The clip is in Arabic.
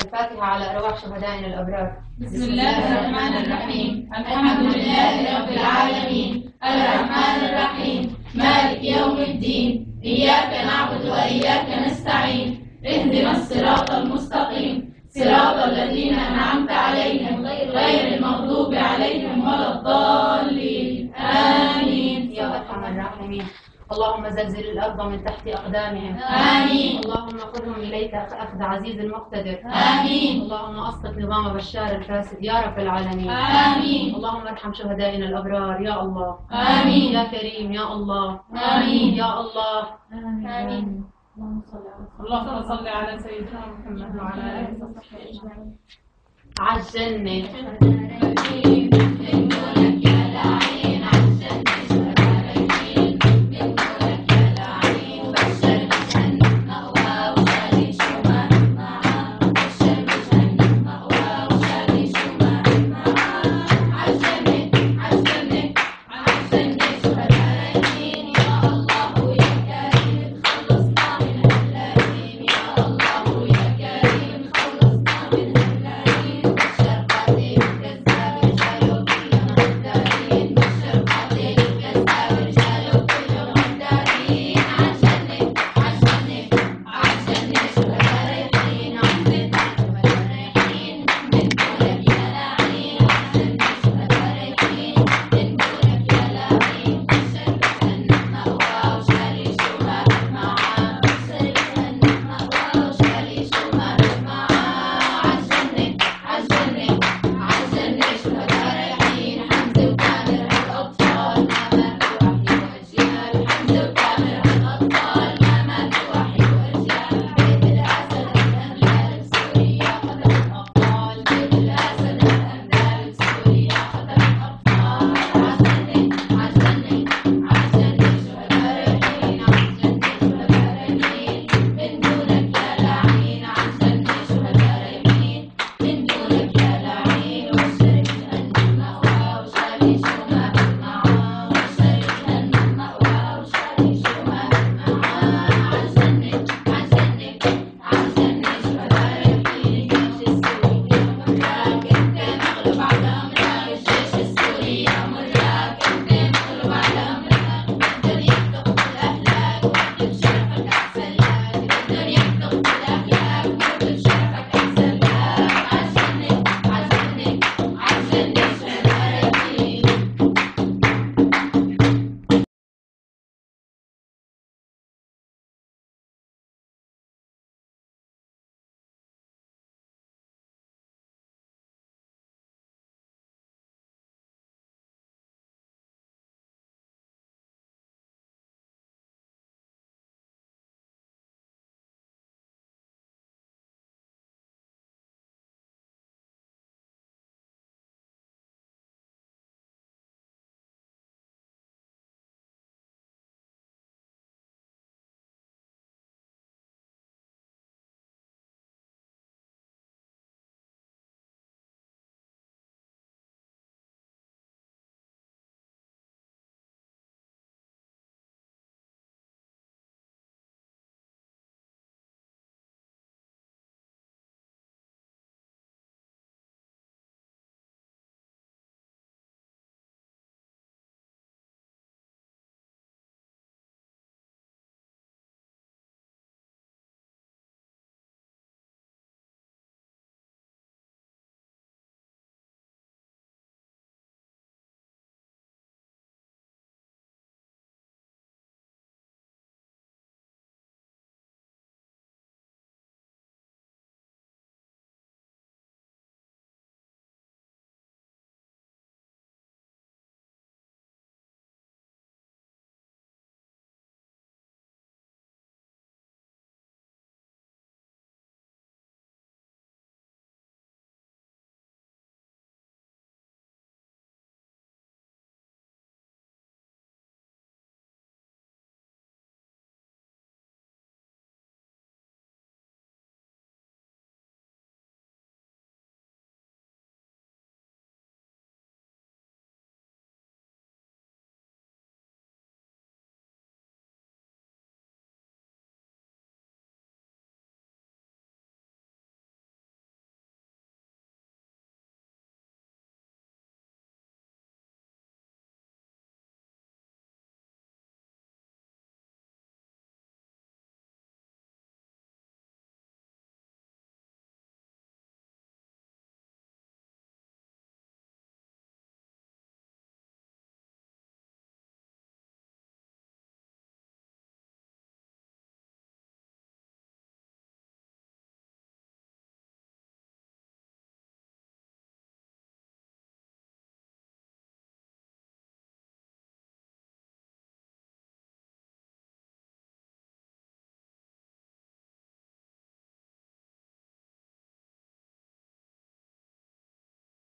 الفاتحة على أرواح شهدائنا الأبرار. بسم الله الرحمن الرحيم. الحمد لله رب العالمين، الرحمن الرحيم، مالك يوم الدين، إياك نعبد وإياك نستعين، اهدنا الصراط المستقيم، صراط الذين أنعمت عليهم غير المغضوب عليهم ولا الضالين، آمين. يا أرحم الراحمين. اللهم زلزل الأرض من تحت أقدامهم. آمين. اللهم خذهم إليك أخذ عزيز مقتدر. آمين. اللهم أسقط نظام بشار الفاسد يا رب العالمين. آمين. اللهم ارحم شهدائنا الأبرار يا الله. آمين. يا كريم يا الله. آمين. يا الله. آمين. اللهم صل على سيدنا محمد وعلى آله وصحبه أجمعين. عالجنة.